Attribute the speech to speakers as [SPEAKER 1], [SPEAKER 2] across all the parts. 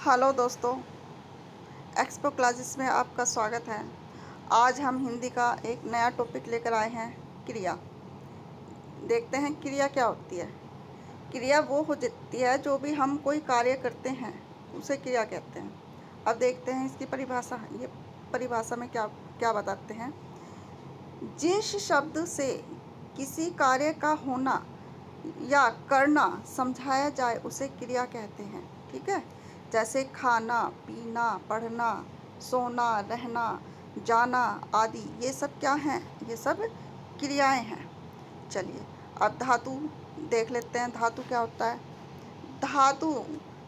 [SPEAKER 1] Hello दोस्तों, expo classes में आपका स्वागत है। आज हम हिंदी का एक नया टॉपिक लेकर आए हैं, क्रिया। देखते हैं क्रिया क्या होती है। क्रिया वो हो जाती है जो भी हम कोई कार्य करते हैं उसे क्रिया कहते हैं। अब देखते हैं इसकी परिभाषा। ये परिभाषा में क्या क्या बताते हैं। जिस शब्द से किसी कार्य का होना या करना समझाया जाए उसे क्रिया कहते हैं। ठीक है, जैसे खाना, पीना, पढ़ना, सोना, रहना, जाना आदि, ये सब क्या हैं? ये सब क्रियाएं हैं। चलिए अब धातु देख लेते हैं। धातु क्या होता है? धातु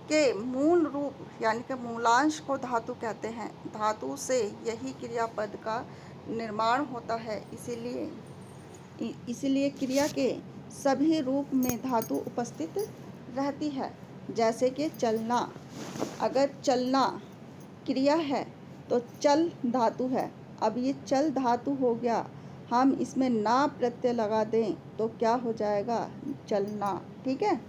[SPEAKER 1] के मूल रूप यानी कि मूलांश को धातु कहते हैं। धातु से यही क्रियापद का निर्माण होता है। इसीलिए क्रिया के सभी रूप में धातु उपस्थित रहती है। जैसे कि चलना, अगर चलना क्रिया है तो चल धातु है। अब ये चल धातु हो गया, हम इसमें ना प्रत्यय लगा दें तो क्या हो जाएगा? चलना। ठीक है।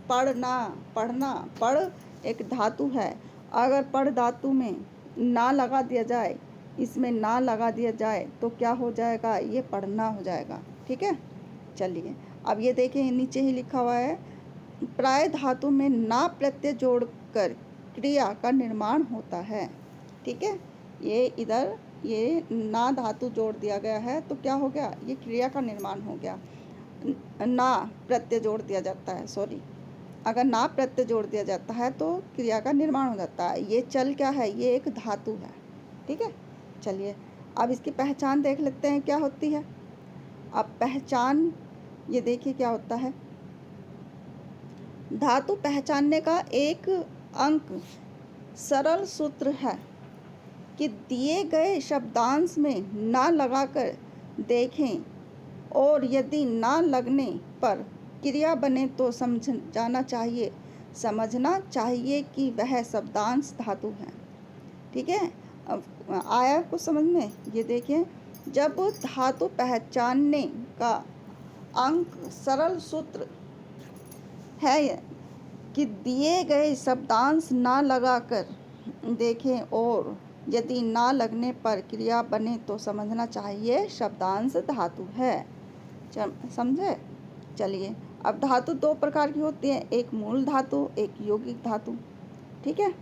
[SPEAKER 1] पढ़ना, पढ़ना, पढ़ एक धातु है। अगर पढ़ धातु में ना लगा दिया जाए, इसमें ना लगा दिया जाए तो क्या हो जाएगा? ये पढ़ना हो जाएगा। ठीक है। चलिए अब ये देखें, नीचे ही लिखा हुआ है, प्राय धातु में ना प्रत्यय जोड़कर क्रिया का निर्माण होता है। ठीक है, ये इधर ये ना धातु जोड़ दिया गया है तो क्या हो गया? ये क्रिया का निर्माण हो गया। ना प्रत्यय जोड़ दिया जाता है, सॉरी, अगर ना प्रत्यय जोड़ दिया जाता है तो क्रिया का निर्माण हो जाता है। ये चल क्या है? ये एक धातु है। ठीक है। चलिए अब इसकी पहचान देख लेते हैं क्या होती है। अब पहचान ये देखिए क्या होता है। धातु पहचानने का एक अंक सरल सूत्र है कि दिए गए शब्दांश में ना लगाकर देखें और यदि ना लगने पर क्रिया बने तो समझना चाहिए कि वह शब्दांश धातु है। ठीक है। अब आया कुछ समझ में? ये देखें, जब धातु पहचानने का अंक सरल सूत्र है कि दिए गए शब्दांश ना लगाकर देखें और यदि ना लगने पर क्रिया बने तो समझना चाहिए शब्दांश धातु है। समझे? चलिए अब धातु दो प्रकार की होती है, एक मूल धातु, एक यौगिक धातु। ठीक है।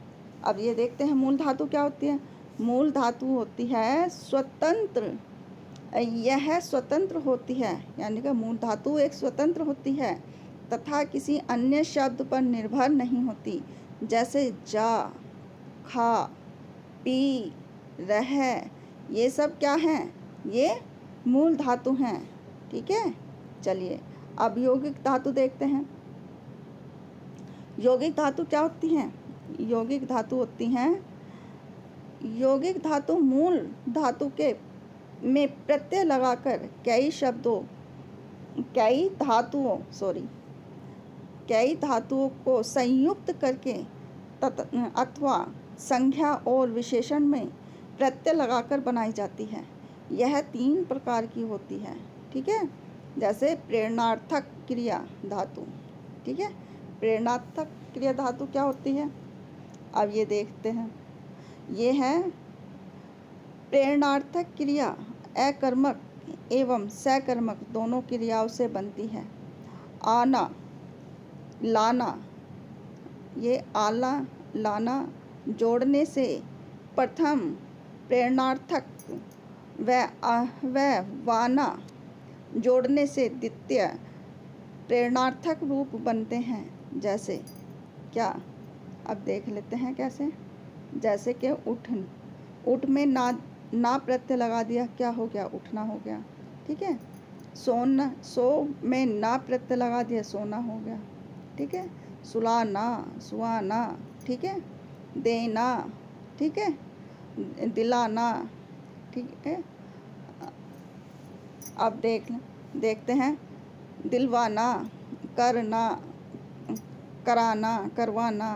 [SPEAKER 1] अब ये देखते हैं मूल धातु क्या होती है। मूल धातु होती है स्वतंत्र, यह स्वतंत्र होती है, यानी कि मूल धातु एक स्वतंत्र होती है तथा किसी अन्य शब्द पर निर्भर नहीं होती। जैसे जा, खा, पी, रह, ये सब क्या हैं? ये मूल धातु हैं। ठीक है। चलिए अब यौगिक धातु देखते हैं। यौगिक धातु क्या होती हैं? यौगिक धातु होती हैं, यौगिक धातु मूल धातु के में प्रत्यय लगाकर कई धातुओं को संयुक्त करके अथवा संज्ञा और विशेषण में प्रत्यय लगाकर बनाई जाती है। यह तीन प्रकार की होती है। ठीक है। जैसे प्रेरणार्थक क्रिया धातु। ठीक है। प्रेरणार्थक क्रिया धातु क्या होती है? अब ये देखते हैं। ये है प्रेरणार्थक क्रिया अकर्मक एवं सकर्मक दोनों क्रियाओं से बनती है। आना, लाना, ये आला, लाना जोड़ने से प्रथम प्रेरणार्थक व वाना जोड़ने से द्वितीय प्रेरणार्थक रूप बनते हैं। जैसे क्या? अब देख लेते हैं कैसे। जैसे कि उठ में ना प्रत्यय लगा दिया, क्या हो गया? उठना हो गया। ठीक है। सो में ना प्रत्यय लगा दिया, सोना हो गया। ठीक है। सुलाना, सुहाना। ठीक है। देना। ठीक है। दिलाना। ठीक है। अब देखते हैं। दिलवाना, करना, कराना, करवाना,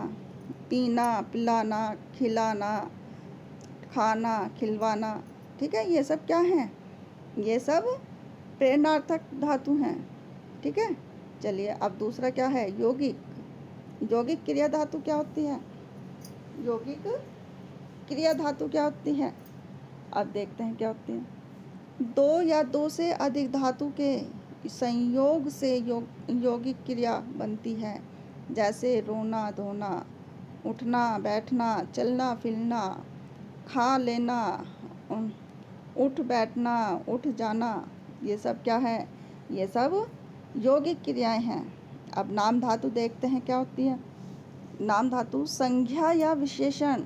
[SPEAKER 1] पीना, पिलाना, खिलाना, खाना, खिलवाना। ठीक है। ये सब क्या हैं? ये सब प्रेरणार्थक धातु हैं। ठीक है। चलिए अब दूसरा क्या है? यौगिक। यौगिक क्रिया धातु क्या होती है? यौगिक क्रिया धातु क्या होती है? अब देखते हैं क्या होती है। दो या दो से अधिक धातु के संयोग से यौगिक क्रिया बनती है, जैसे रोना धोना, उठना बैठना, चलना फिरना, खा लेना, उठ बैठना, उठ जाना। ये सब क्या है? ये सब यौगिक क्रियाएं हैं। अब नाम धातु देखते हैं क्या होती है। नाम धातु संज्ञा या विशेषण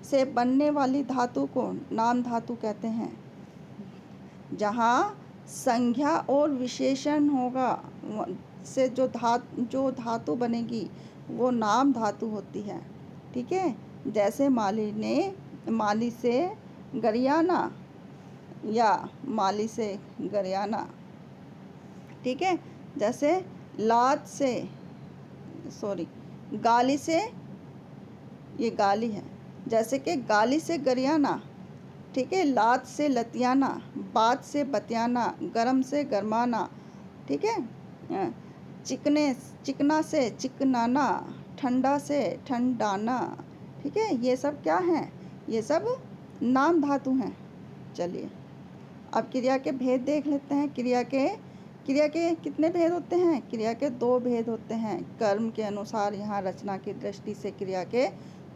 [SPEAKER 1] से बनने वाली धातु को नाम धातु कहते हैं। जहाँ संज्ञा और विशेषण होगा से जो धातु बनेगी वो नाम धातु होती है। ठीक है, जैसे माली से गरियाना या माली से गरियाना। ठीक है, जैसे गाली से, ये गाली है, जैसे कि गाली से गरियाना। ठीक है, लात से लतियाना, बात से बतियाना, गरम से गरमाना। ठीक है, चिकना से चिकनाना, ठंडा से ठंडाना। ठीक है, ये सब क्या हैं? ये सब नाम धातु हैं। चलिए अब क्रिया के भेद देख लेते हैं। क्रिया के कितने भेद होते हैं? क्रिया के दो भेद होते हैं। कर्म के अनुसार यहाँ रचना की दृष्टि से क्रिया के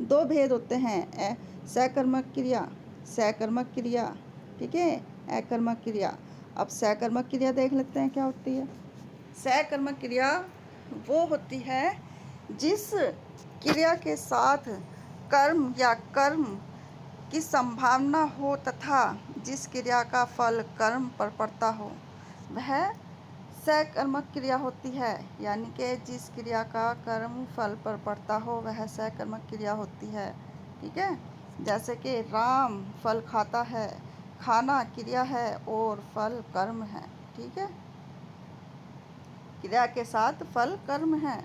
[SPEAKER 1] दो भेद होते हैं। सकर्मक क्रिया, ठीक है, अकर्मक क्रिया। अब सकर्मक क्रिया देख लेते हैं क्या होती है। सकर्मक क्रिया वो होती है जिस क्रिया के साथ कर्म या कर्म की संभावना हो तथा जिस क्रिया का फल कर्म पर पड़ता हो, वह सकर्मक क्रिया होती है। यानी कि जिस क्रिया का कर्म फल पर पड़ता हो वह सकर्मक क्रिया होती है। ठीक है, जैसे कि राम फल खाता है, खाना क्रिया है और फल कर्म है। ठीक है, क्रिया के साथ फल कर्म है।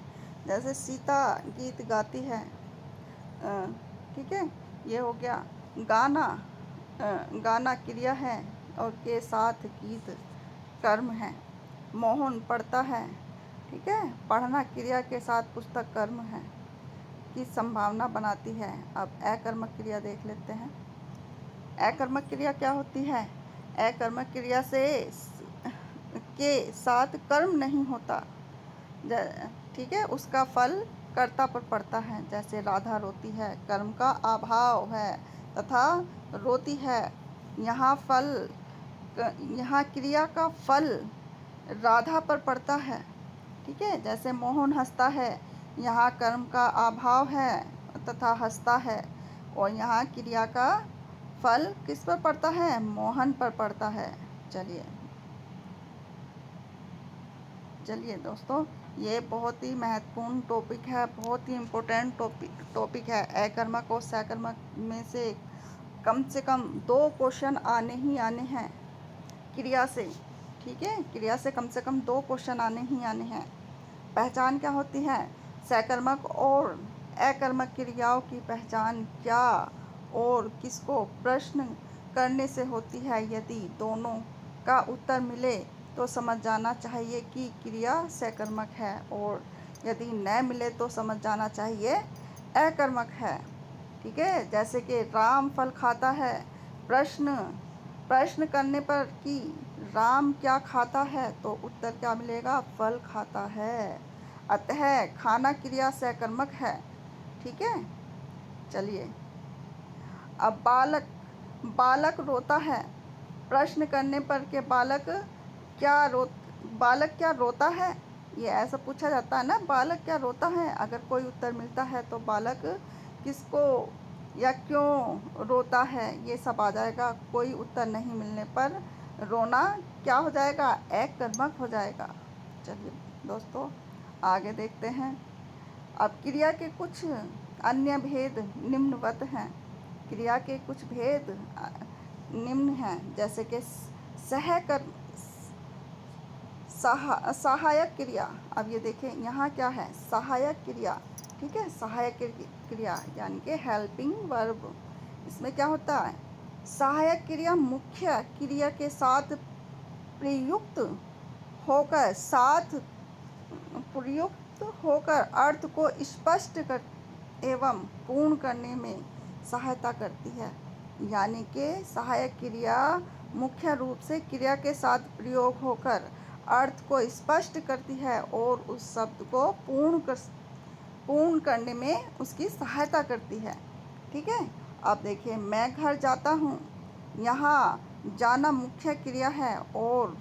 [SPEAKER 1] जैसे सीता गीत गाती है। ठीक है, ये हो गया। गाना क्रिया है और के साथ गीत कर्म है। मोहन पढ़ता है। ठीक है, पढ़ना क्रिया के साथ पुस्तक कर्म है की संभावना बनाती है। अब अकर्मक क्रिया देख लेते हैं। अकर्मक क्रिया क्या होती है? अकर्मक क्रिया के साथ कर्म नहीं होता। ठीक है, उसका फल कर्ता पर पड़ता है। जैसे राधा रोती है, कर्म का अभाव है तथा रोती है। यहाँ क्रिया का फल राधा पर पड़ता है। ठीक है, जैसे मोहन हंसता है, यहाँ कर्म का अभाव है तथा हंसता है और यहाँ क्रिया का फल किस पर पड़ता है? मोहन पर पड़ता है। चलिए दोस्तों, ये बहुत ही महत्वपूर्ण टॉपिक है, बहुत ही इम्पोर्टेंट टॉपिक है। अकर्मक और सकर्मक में से कम 2 क्वेश्चन आने ही आने हैं क्रिया से। ठीक है, क्रिया से कम 2 क्वेश्चन आने ही आने हैं। पहचान क्या होती है? सकर्मक और अकर्मक क्रियाओं की पहचान क्या और किसको प्रश्न करने से होती है? यदि दोनों का उत्तर मिले तो समझ जाना चाहिए कि क्रिया सकर्मक है और यदि न मिले तो समझ जाना चाहिए अकर्मक है। ठीक है, जैसे कि राम फल खाता है। प्रश्न करने पर कि राम क्या खाता है तो उत्तर क्या मिलेगा? फल खाता है। अतः खाना क्रिया सकर्मक है। ठीक है, चलिए अब बालक रोता है। प्रश्न करने पर के बालक क्या रोता है? ये ऐसा पूछा जाता है ना, बालक क्या रोता है। अगर कोई उत्तर मिलता है तो बालक किसको या क्यों रोता है ये सब आ जाएगा। कोई उत्तर नहीं मिलने पर रोना क्या हो जाएगा? अकर्मक हो जाएगा। चलिए दोस्तों आगे देखते हैं। अब क्रिया के कुछ अन्य भेद निम्नवत हैं। क्रिया के कुछ भेद निम्न हैं, जैसे कि सहायक क्रिया। अब ये देखें यहाँ क्या है? सहायक क्रिया। ठीक है, सहायक क्रिया यानी कि हेल्पिंग वर्ब। इसमें क्या होता है? सहायक क्रिया मुख्य क्रिया के साथ प्रयुक्त होकर अर्थ को स्पष्ट एवं पूर्ण करने में सहायता करती है। यानी कि सहायक क्रिया मुख्य रूप से क्रिया के साथ प्रयोग होकर अर्थ को स्पष्ट करती है और उस शब्द को पूर्ण करने में उसकी सहायता करती है। ठीक है। अब देखिए, मैं घर जाता हूँ, यहाँ जाना मुख्य क्रिया है और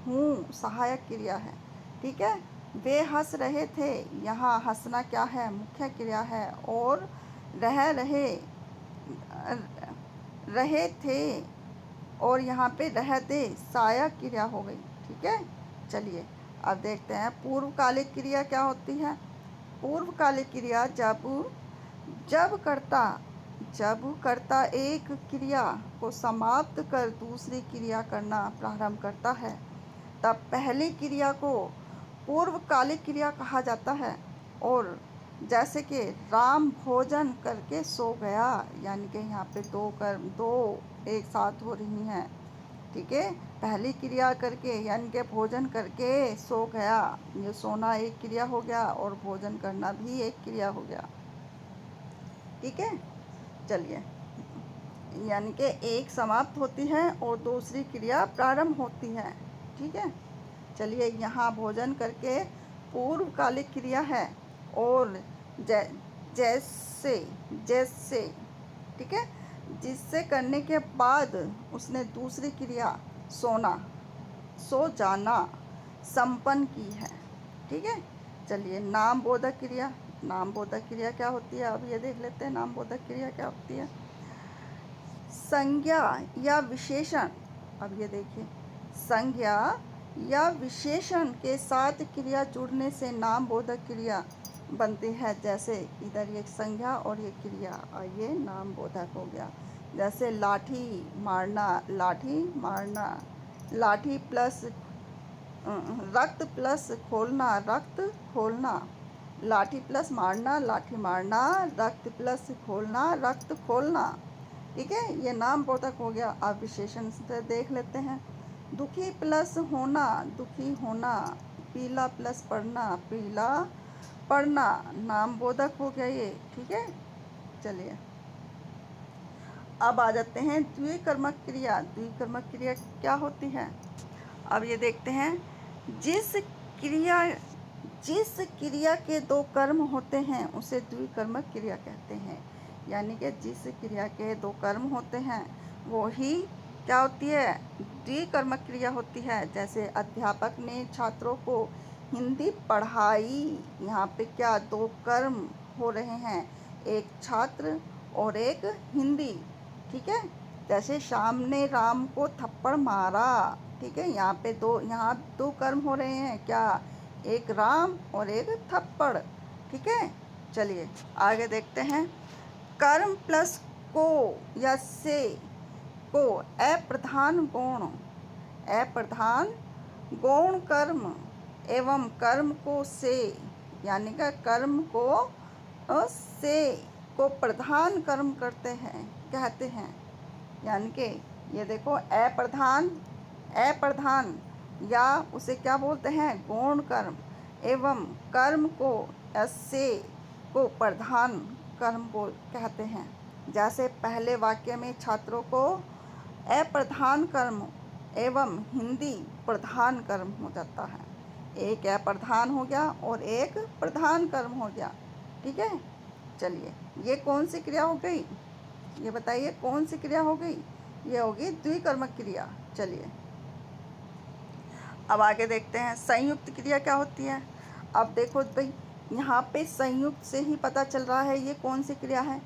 [SPEAKER 1] हूँ सहायक क्रिया है। ठीक है। वे हंस रहे थे, यहाँ हंसना क्या है, मुख्य क्रिया है, और रहे थे और यहाँ पे रहते सहायक क्रिया हो गई। ठीक है। चलिए अब देखते हैं पूर्वकालिक क्रिया क्या होती है। पूर्वकालिक क्रिया जब कर्ता एक क्रिया को समाप्त कर दूसरी क्रिया करना प्रारंभ करता है, तब पहली क्रिया को पूर्वकालिक क्रिया कहा जाता है। और जैसे कि राम भोजन करके सो गया, यानी कि यहाँ पे दो एक साथ हो रही हैं। ठीक है। पहली क्रिया करके यानी कि भोजन करके सो गया, ये सोना एक क्रिया हो गया और भोजन करना भी एक क्रिया हो गया। ठीक है। चलिए, यानी कि एक समाप्त होती है और दूसरी क्रिया प्रारंभ होती है। ठीक है। चलिए, यहाँ भोजन करके पूर्वकालिक क्रिया है और जैसे ठीक है, जिससे करने के बाद उसने दूसरी क्रिया सो जाना संपन्न की है। ठीक है। चलिए, नाम बोधक क्रिया क्या होती है, अब ये देख लेते हैं नाम बोधक क्रिया क्या होती है। संज्ञा या विशेषण, अब ये देखिए, संज्ञा या विशेषण के साथ क्रिया जुड़ने से नाम बोधक क्रिया बनती है। जैसे इधर ये संज्ञा और ये क्रिया और ये नाम बोधक हो गया। जैसे लाठी मारना, लाठी प्लस रक्त प्लस खोलना, रक्त खोलना, लाठी प्लस मारना, लाठी मारना, रक्त प्लस खोलना, रक्त खोलना। ठीक है। ये नाम बोधक हो गया। अब विशेषण से देख लेते हैं। दुखी प्लस होना, दुखी होना, पीला प्लस पढ़ना, पीला पढ़ना, नाम बोधक हो गया ये। ठीक है। चलिए, अब आ जाते हैं द्विकर्मक क्रिया। द्विकर्मक क्रिया क्या होती है, अब ये देखते हैं। जिस क्रिया के दो कर्म होते हैं उसे द्विकर्मक क्रिया कहते हैं। यानी कि जिस क्रिया के दो कर्म होते हैं वो ही क्या होती है, द्विकर्मक क्रिया होती है। जैसे अध्यापक ने छात्रों को हिंदी पढ़ाई, यहाँ पे क्या दो कर्म हो रहे हैं, एक छात्र और एक हिंदी। ठीक है। जैसे श्याम ने राम को थप्पड़ मारा। ठीक है। यहाँ दो कर्म हो रहे हैं, क्या, एक राम और एक थप्पड़। ठीक है। चलिए आगे देखते हैं। कर्म प्लस को या से को अप्रधान गौण कर्म एवं कर्म को से, यानी कि कर्म को से को प्रधान कर्म कहते हैं। यानी कि ये देखो, अप्रधान या उसे क्या बोलते हैं, गौण कर्म, एवं कर्म को से को प्रधान कर्म कहते हैं। जैसे पहले वाक्य में छात्रों को अप्रधान कर्म एवं हिंदी प्रधान कर्म हो जाता है। एक अप्रधान हो गया और एक प्रधान कर्म हो गया। ठीक है। चलिए, ये कौन सी क्रिया हो गई, ये बताइए कौन सी क्रिया हो गई, ये होगी द्विकर्मक क्रिया। चलिए अब आगे देखते हैं संयुक्त क्रिया क्या होती है। अब देखो भाई, यहाँ पे संयुक्त से ही पता चल रहा है ये कौन सी क्रिया है।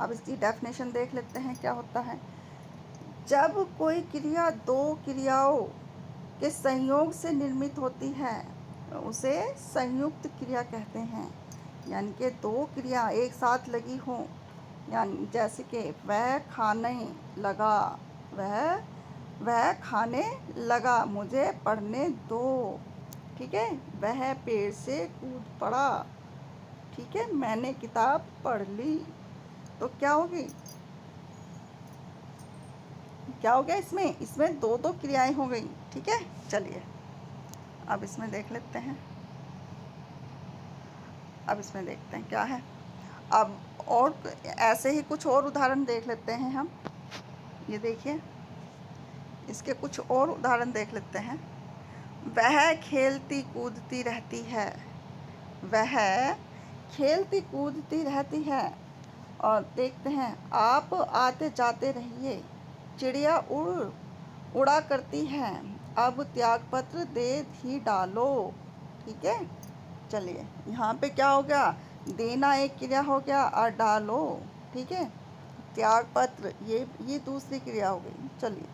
[SPEAKER 1] अब इसकी डेफिनेशन देख लेते हैं क्या होता है। जब कोई क्रिया दो क्रियाओं के संयोग से निर्मित होती है उसे संयुक्त क्रिया कहते हैं। यानी कि दो क्रिया एक साथ लगी हों, यानी जैसे कि वह खाने लगा, मुझे पढ़ने दो। ठीक है। वह पेड़ से कूद पड़ा। ठीक है। मैंने किताब पढ़ ली। तो क्या हो गया इसमें दो क्रियाएं हो गई। ठीक है। चलिए अब इसमें देख लेते हैं। अब इसमें देखते हैं क्या है। अब और ऐसे ही कुछ और उदाहरण देख लेते हैं हम। ये देखिए, इसके कुछ और उदाहरण देख लेते हैं। वह खेलती कूदती रहती है। वह खेलती कूदती रहती है। और देखते हैं, आप आते जाते रहिए, चिड़िया उड़ा करती है, अब त्यागपत्र दे ही डालो। ठीक है, चलिए यहाँ पे क्या हो गया, देना एक क्रिया हो गया और डालो, ठीक है, त्यागपत्र ये दूसरी क्रिया हो गई। चलिए,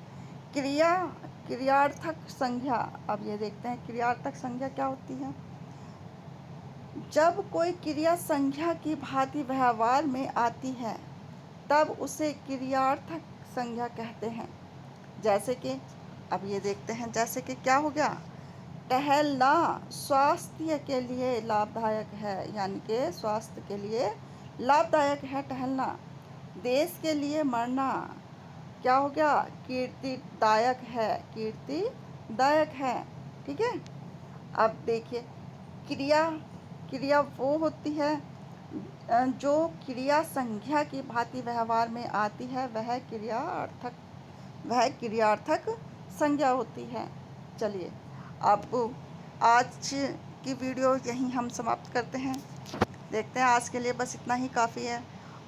[SPEAKER 1] क्रिया क्रियार्थक संज्ञा, अब ये देखते हैं क्रियार्थक संज्ञा क्या होती है। जब कोई क्रिया संज्ञा की भांति व्यवहार में आती है तब उसे क्रियार्थक संज्ञा कहते हैं। जैसे कि अब ये देखते हैं, जैसे कि क्या हो गया, टहलना स्वास्थ्य के लिए लाभदायक है, यानी कि स्वास्थ्य के लिए लाभदायक है टहलना। देश के लिए मरना क्या हो गया, कीर्तिदायक है, कीर्तिदायक है। ठीक है, अब देखिए, क्रिया क्रिया वो होती है जो क्रिया संज्ञा की भांति व्यवहार में आती है, वह क्रियार्थक संज्ञा होती है। चलिए, अब आज की वीडियो यहीं हम समाप्त करते हैं। देखते हैं, आज के लिए बस इतना ही काफ़ी है।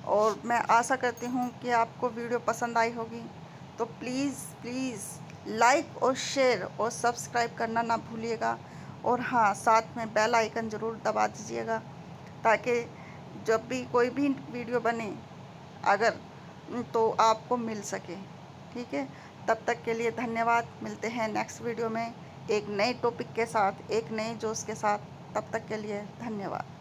[SPEAKER 1] और मैं आशा करती हूँ कि आपको वीडियो पसंद आई होगी। तो प्लीज़ लाइक और शेयर और सब्सक्राइब करना ना भूलिएगा। और हाँ, साथ में बेल आइकन ज़रूर दबा दीजिएगा, ताकि जब भी कोई भी वीडियो बने अगर तो आपको मिल सके। ठीक है, तब तक के लिए धन्यवाद। मिलते हैं नेक्स्ट वीडियो में एक नए टॉपिक के साथ, एक नए जोश के साथ। तब तक के लिए धन्यवाद।